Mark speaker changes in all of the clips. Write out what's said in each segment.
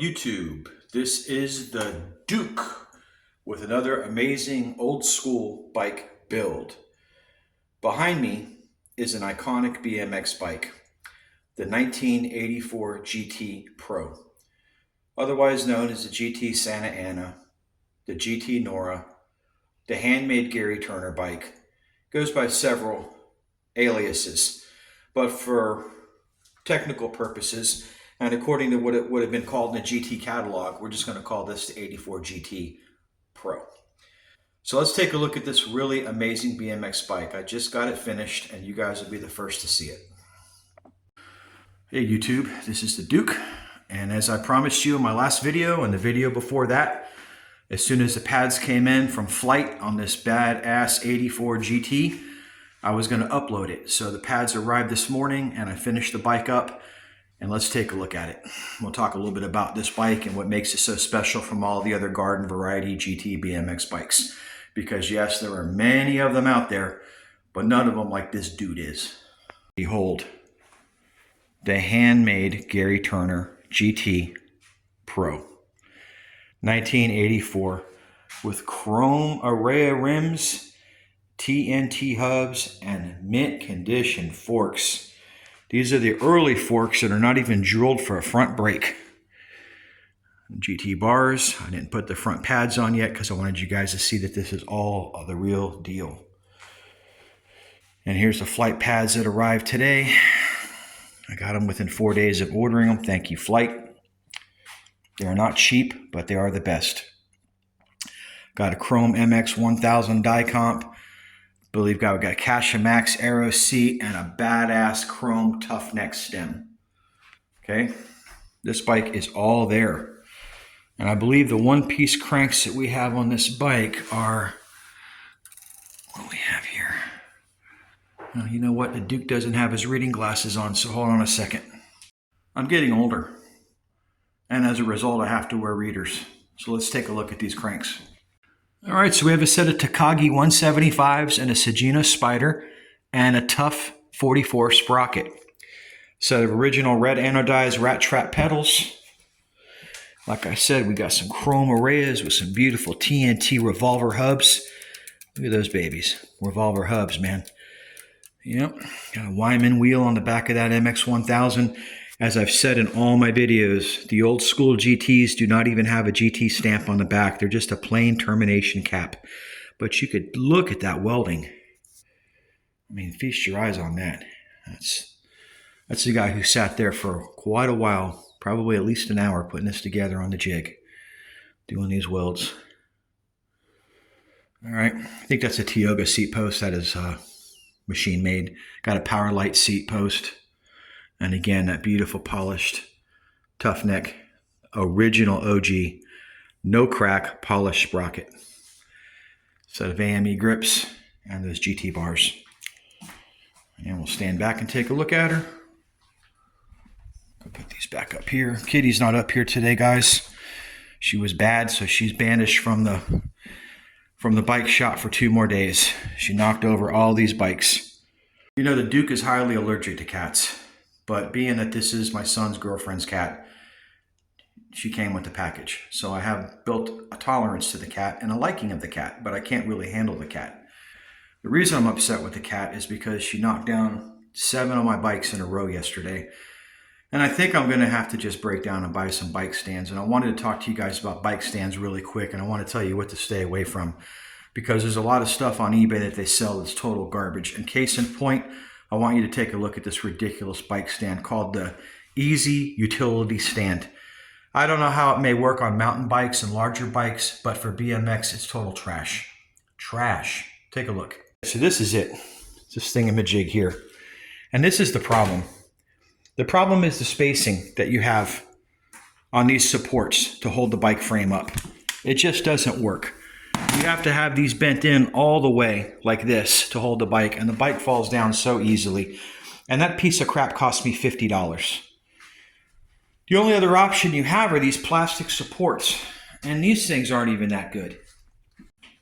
Speaker 1: YouTube. This is the Duke with another amazing old school bike build. Behind me is an iconic BMX bike, the 1984 GT Pro, otherwise known as the GT Santa Ana, the GT NORA, the handmade Gary Turner bike. Goes by several aliases, but for technical purposes, and according to what it would have been called in the GT catalog, we're just going to call this the 84 GT Pro. So let's take a look at this really amazing BMX bike. I just got it finished, and you guys will be the first to see it. Hey YouTube, this is the Duke, and as I promised you in my last video and the video before that, as soon as the pads came in from flight on this badass 84 GT, I was going to upload it. So the pads arrived this morning and I finished the bike up, and let's take a look at it. We'll talk a little bit about this bike and what makes it so special from all the other garden variety GTBMX bikes. Because yes, there are many of them out there, but none of them like this dude is. Behold, the handmade Gary Turner GT Pro. 1984 with chrome array rims, TNT hubs, and mint condition forks. These are the early forks that are not even jeweled for a front brake. GT bars. I didn't put the front pads on yet because I wanted you guys to see that this is all the real deal. And here's the flight pads that arrived today. I got them within 4 days of ordering them. Thank you, Flight. They are not cheap, but they are the best. Got a Chrome MX 1000 die comp. Believe got a Casha Max Aero seat and a badass chrome tough neck stem. Okay, this bike is all there. And I believe the one-piece cranks that we have on this bike are, what do we have here? Well, you know what? The Duke doesn't have his reading glasses on, so hold on a second. I'm getting older, and as a result, I have to wear readers. So let's take a look at these cranks. All right, so we have a set of Takagi 175s and a Sagina Spider and a Tough 44 sprocket. Set of original red anodized rat trap pedals. Like I said, we got some chrome arrays with some beautiful TNT revolver hubs. Look at those babies. Revolver hubs, man. Yep, got a Wyman wheel on the back of that MX 1000. As I've said in all my videos, the old school GTs do not even have a GT stamp on the back. They're just a plain termination cap. But you could look at that welding. I mean, feast your eyes on that. That's the guy who sat there for quite a while, probably at least an hour, putting this together on the jig, doing these welds. All right, I think that's a Tioga seat post. That is machine made. Got a Power Light seat post. And again, that beautiful polished tough neck, original OG, no crack, polished sprocket. Set of AME grips and those GT bars. And we'll stand back and take a look at her. I'll put these back up here. Kitty's not up here today, guys. She was bad, so she's banished from the bike shop for 2 more days. She knocked over all these bikes. You know, the Duke is highly allergic to cats. But being that this is my son's girlfriend's cat, she came with the package. So I have built a tolerance to the cat and a liking of the cat, but I can't really handle the cat. The reason I'm upset with the cat is because she knocked down 7 of my bikes in a row yesterday. And I think I'm going to have to just break down and buy some bike stands. And I wanted to talk to you guys about bike stands really quick. And I want to tell you what to stay away from. Because there's a lot of stuff on eBay that they sell that's total garbage. And case in point, I want you to take a look at this ridiculous bike stand called the Easy Utility Stand. I don't know how it may work on mountain bikes and larger bikes, but for BMX, it's total trash. Trash. Take a look. So this is it. It's this thingamajig here. And this is the problem. The problem is the spacing that you have on these supports to hold the bike frame up. It just doesn't work. You have to have these bent in all the way like this to hold the bike, and the bike falls down so easily. And that piece of crap cost me $50. The only other option you have are these plastic supports, and these things aren't even that good.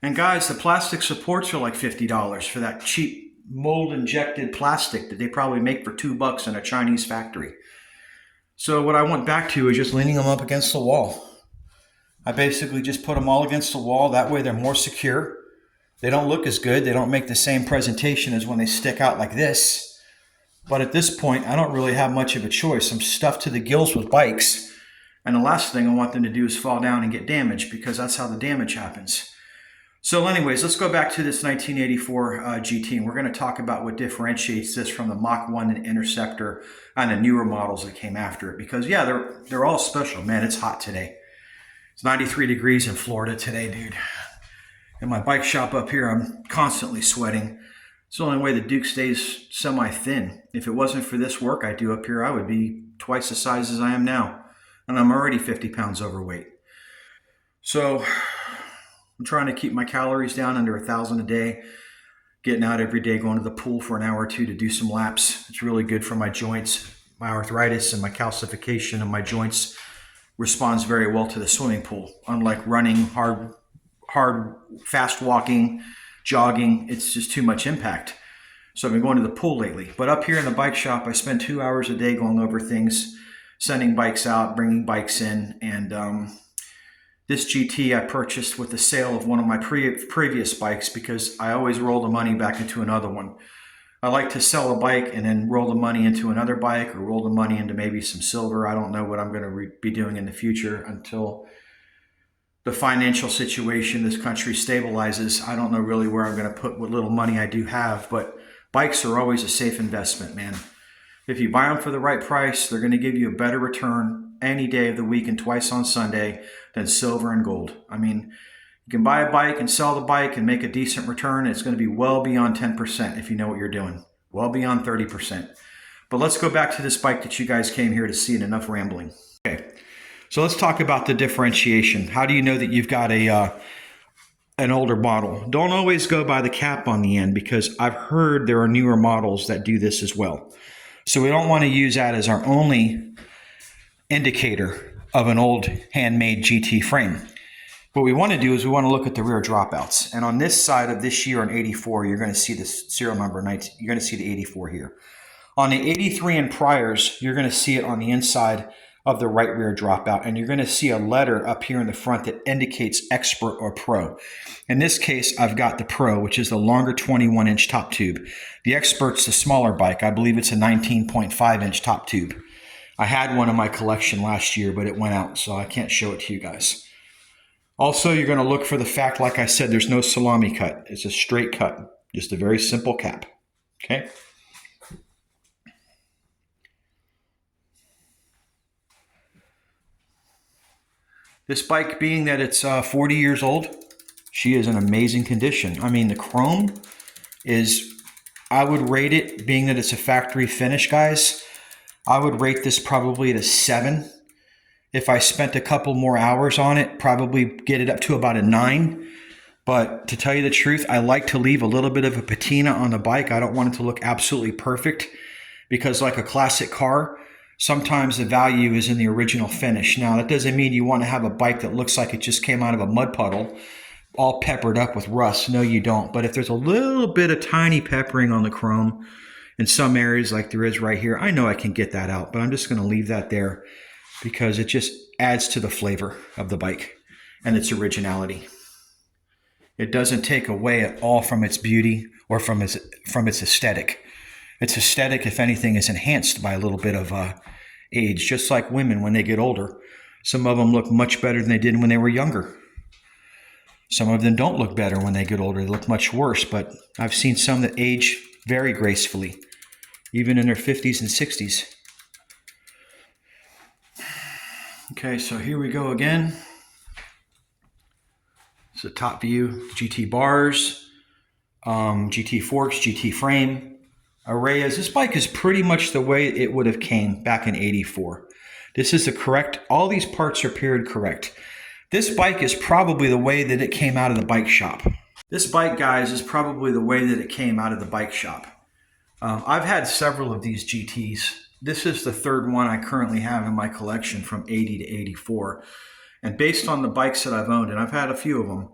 Speaker 1: And guys, the plastic supports are like $50 for that cheap mold injected plastic that they probably make for $2 in a Chinese factory. So what I went back to is just leaning them up against the wall. I basically just put them all against the wall. That way they're more secure. They don't look as good. They don't make the same presentation as when they stick out like this. But at this point, I don't really have much of a choice. I'm stuffed to the gills with bikes. And the last thing I want them to do is fall down and get damaged, because that's how the damage happens. So anyways, let's go back to this 1984 GT, and we're going to talk about what differentiates this from the Mach 1 and Interceptor and the newer models that came after it. Because yeah, they're all special. Man, it's hot today. It's 93 degrees in Florida today, dude. In my bike shop up here, I'm constantly sweating. It's the only way the Duke stays semi-thin. If it wasn't for this work I do up here, I would be twice the size as I am now. And I'm already 50 pounds overweight. So I'm trying to keep my calories down under 1,000 a day. Getting out every day, going to the pool for an hour or two to do some laps. It's really good for my joints. My arthritis and my calcification of my joints responds very well to the swimming pool. Unlike running, hard, fast walking, jogging, it's just too much impact. So I've been going to the pool lately. But up here in the bike shop, I spend 2 hours a day going over things, sending bikes out, bringing bikes in. And this GT I purchased with the sale of one of my previous bikes, because I always roll the money back into another one. I like to sell a bike and then roll the money into another bike, or roll the money into maybe some silver. I don't know what I'm going to be doing in the future until the financial situation this country stabilizes. I don't know really where I'm going to put what little money I do have, but bikes are always a safe investment, man. If you buy them for the right price, they're going to give you a better return any day of the week and twice on Sunday than silver and gold. I mean, you can buy a bike and sell the bike and make a decent return. It's going to be well beyond 10% if you know what you're doing. Well beyond 30%. But let's go back to this bike that you guys came here to see, and enough rambling. Okay, so let's talk about the differentiation. How do you know that you've got an older model? Don't always go by the cap on the end, because I've heard there are newer models that do this as well. So we don't want to use that as our only indicator of an old handmade GT frame. What we want to do is we want to look at the rear dropouts. And on this side of this year on 84, you're going to see the serial number 19. You're going to see the 84 here. On the 83 and priors, you're going to see it on the inside of the right rear dropout. And you're going to see a letter up here in the front that indicates expert or pro. In this case, I've got the pro, which is the longer 21-inch top tube. The expert's the smaller bike. I believe it's a 19.5-inch top tube. I had one in my collection last year, but it went out, so I can't show it to you guys. Also, you're going to look for the fact, like I said, there's no salami cut. It's a straight cut, just a very simple cap. Okay. This bike, being that it's 40 years old, she is in amazing condition. I mean, the chrome is, I would rate it, being that it's a factory finish, guys, I would rate this probably at a 7. If I spent a couple more hours on it, probably get it up to about a 9. But to tell you the truth, I like to leave a little bit of a patina on the bike. I don't want it to look absolutely perfect, because like a classic car, sometimes the value is in the original finish. Now, that doesn't mean you want to have a bike that looks like it just came out of a mud puddle, all peppered up with rust. No, you don't. But if there's a little bit of tiny peppering on the chrome in some areas like there is right here, I know I can get that out, but I'm just going to leave that there because it just adds to the flavor of the bike and its originality. It doesn't take away at all from its beauty or from its aesthetic. Its aesthetic, if anything, is enhanced by a little bit of age, just like women when they get older. Some of them look much better than they did when they were younger. Some of them don't look better when they get older. They look much worse, but I've seen some that age very gracefully, even in their 50s and 60s. Okay, so here we go again. It's a top view, GT bars, GT forks, GT frame, arrays. This bike is pretty much the way it would have came back in 84. This is the correct, all these parts are period correct. This bike is probably the way that it came out of the bike shop. This bike, guys, is probably the way that it came out of the bike shop. I've had several of these GTs. This is the third one I currently have in my collection from 80 to 84. And based on the bikes that I've owned, and I've had a few of them,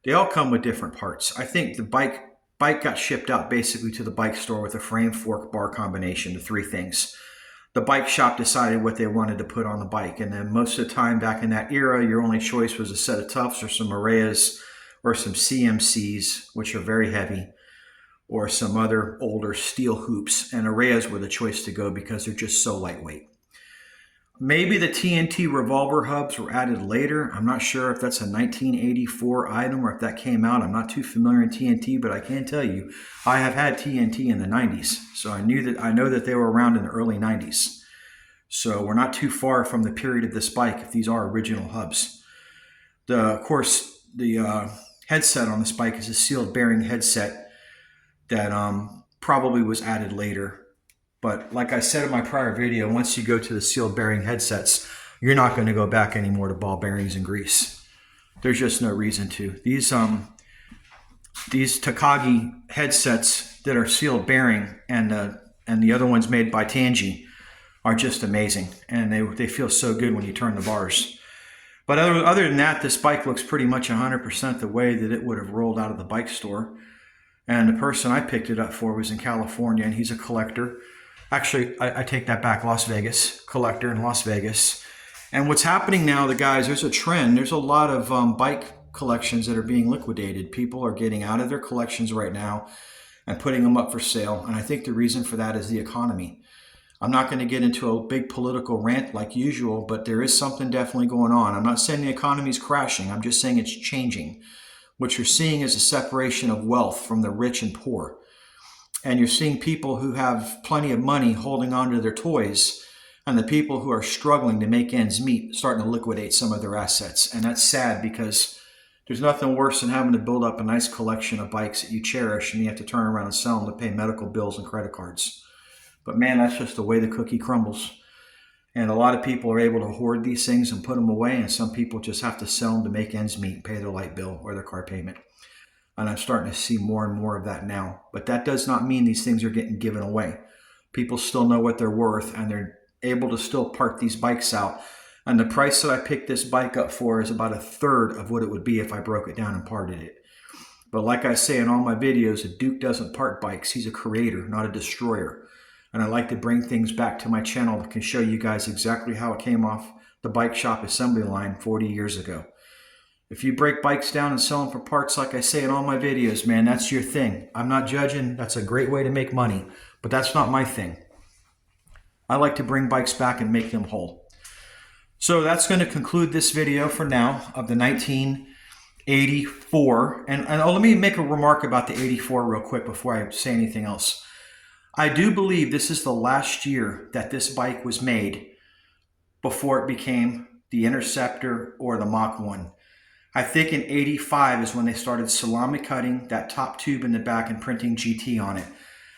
Speaker 1: they all come with different parts. I think the bike got shipped out basically to the bike store with a frame, fork, bar combination, the three things. the bike shop decided what they wanted to put on the bike. And then most of the time back in that era, your only choice was a set of Tufts or some Arrayas or some CMCs, which are very heavy, or some other older steel hoops. And Arrayas were the choice to go because they're just so lightweight. Maybe the TNT revolver hubs were added later. I'm not sure if that's a 1984 item or if that came out. I'm not too familiar in TNT, but I can tell you I have had TNT in the 90s. So I know that they were around in the early 90s. So we're not too far from the period of this bike if these are original hubs. Of course, the headset on this bike is a sealed bearing headset that probably was added later. But like I said in my prior video, once you go to the sealed bearing headsets, you're not going to go back anymore to ball bearings and grease. There's just no reason to. These Takagi headsets that are sealed bearing and the other ones made by Tangy are just amazing. And they feel so good when you turn the bars. But other than that, this bike looks pretty much 100% the way that it would have rolled out of the bike store. And the person I picked it up for was in California, and he's a collector. Actually, I take that back, Las Vegas, collector in Las Vegas. And what's happening now, the guys, there's a trend. There's a lot of bike collections that are being liquidated. People are getting out of their collections right now and putting them up for sale. And I think the reason for that is the economy. I'm not going to get into a big political rant like usual, but there is something definitely going on. I'm not saying the economy is crashing. I'm just saying it's changing. What you're seeing is a separation of wealth from the rich and poor. And you're seeing people who have plenty of money holding on to their toys, and the people who are struggling to make ends meet starting to liquidate some of their assets. And that's sad because there's nothing worse than having to build up a nice collection of bikes that you cherish and you have to turn around and sell them to pay medical bills and credit cards. But man, that's just the way the cookie crumbles. And a lot of people are able to hoard these things and put them away, and some people just have to sell them to make ends meet, pay their light bill or their car payment. And I'm starting to see more and more of that now. But that does not mean these things are getting given away. People still know what they're worth, and they're able to still park these bikes out. And the price that I picked this bike up for is about 1/3 of what it would be if I broke it down and parted it. But like I say in all my videos, a Duke doesn't part bikes. He's a creator, not a destroyer. And I like to bring things back to my channel that can show you guys exactly how it came off the bike shop assembly line 40 years ago. If you break bikes down and sell them for parts, like I say in all my videos, man, that's your thing. I'm not judging. That's a great way to make money, but that's not my thing. I like to bring bikes back and make them whole. So that's going to conclude this video for now of the 1984. And let me make a remark about the 84 real quick before I say anything else. I do believe this is the last year that this bike was made before it became the Interceptor or the Mach 1. I think in 85 is when they started salami cutting that top tube in the back and printing GT on it.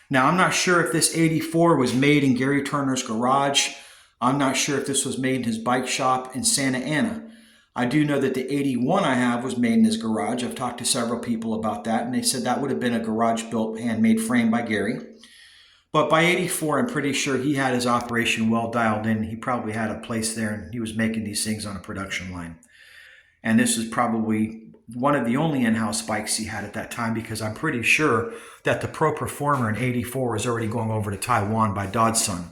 Speaker 1: Now, I'm not sure if this 84 was made in Gary Turner's garage. I'm not sure if this was made in his bike shop in Santa Ana. I do know that the 81 I have was made in his garage. I've talked to several people about that, and they said that would have been a garage-built handmade frame by Gary. But by 84, I'm pretty sure he had his operation well dialed in. He probably had a place there, and he was making these things on a production line. And this is probably one of the only in-house bikes he had at that time, because I'm pretty sure that the Pro Performer in 84 was already going over to Taiwan by Dodson,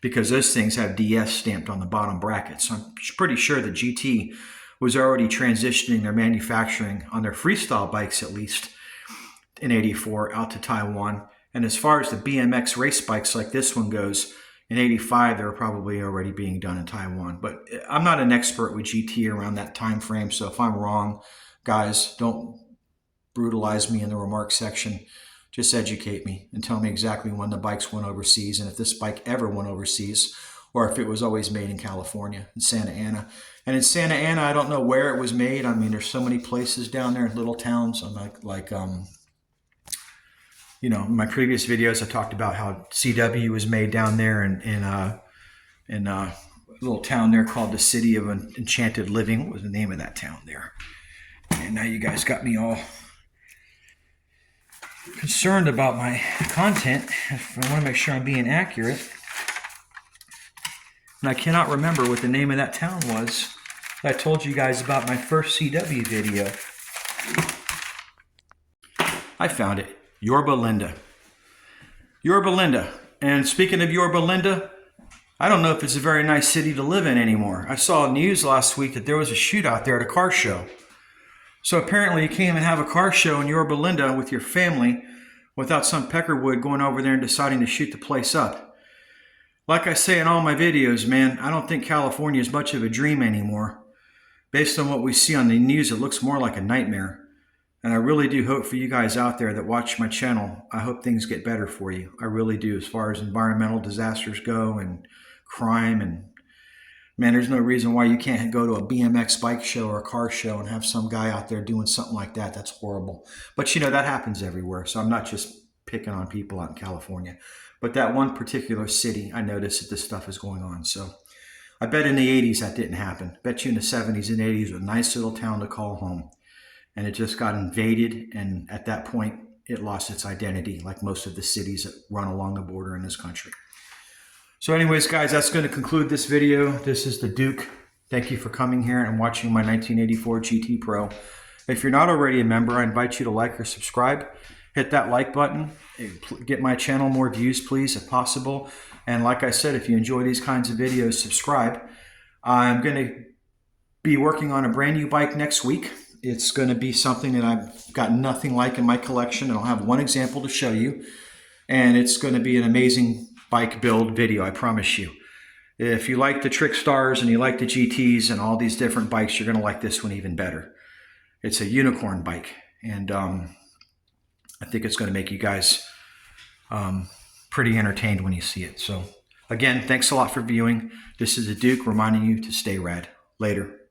Speaker 1: because those things have DS stamped on the bottom bracket. So I'm pretty sure the GT was already transitioning their manufacturing on their freestyle bikes, at least in 84, out to Taiwan. And as far as the BMX race bikes like this one goes, in 85, they were probably already being done in Taiwan. But I'm not an expert with GT around that time frame, so if I'm wrong, guys, don't brutalize me in the remarks section. Just educate me and tell me exactly when the bikes went overseas, and if this bike ever went overseas, or if it was always made in California, in Santa Ana. And in Santa Ana, I don't know where it was made. I mean, there's so many places down there, little towns. I'm you know, in my previous videos, I talked about how CW was made down there in a little town there called the City of Enchanted Living. What was the name of that town there? And now you guys got me all concerned about my content. I want to make sure I'm being accurate. And I cannot remember what the name of that town was I told you guys about my first CW video. I found it. Yorba Linda. Yorba Linda. And speaking of Yorba Linda, I don't know if it's a very nice city to live in anymore. I saw news last week that there was a shootout there at a car show. So apparently you can't even have a car show in Yorba Linda with your family without some peckerwood going over there and deciding to shoot the place up. Like I say in all my videos, man, I don't think California is much of a dream anymore. Based on what we see on the news, it looks more like a nightmare. And I really do hope for you guys out there that watch my channel, I hope things get better for you. I really do, as far as environmental disasters go and crime. And man, there's no reason why you can't go to a BMX bike show or a car show and have some guy out there doing something like that. That's horrible. But you know, that happens everywhere. So I'm not just picking on people out in California. But that one particular city, I noticed that this stuff is going on. So I bet in the 80s that didn't happen. Bet you in the 70s and 80s, it was a nice little town to call home. And it just got invaded, and at that point, it lost its identity, like most of the cities that run along the border in this country. So anyways, guys, that's going to conclude this video. This is the Duke. Thank you for coming here and watching my 1984 GT Pro. If you're not already a member, I invite you to like or subscribe. Hit that like button. Get my channel more views, please, if possible. And like I said, if you enjoy these kinds of videos, subscribe. I'm going to be working on a brand new bike next week. It's going to be something that I've got nothing like in my collection, and I'll have one example to show you. And it's going to be an amazing bike build video, I promise you. If you like the Trick Stars and you like the GTs and all these different bikes, you're going to like this one even better. It's a unicorn bike, and I think it's going to make you guys pretty entertained when you see it. So again, thanks a lot for viewing. This is the Duke reminding you to stay rad. Later.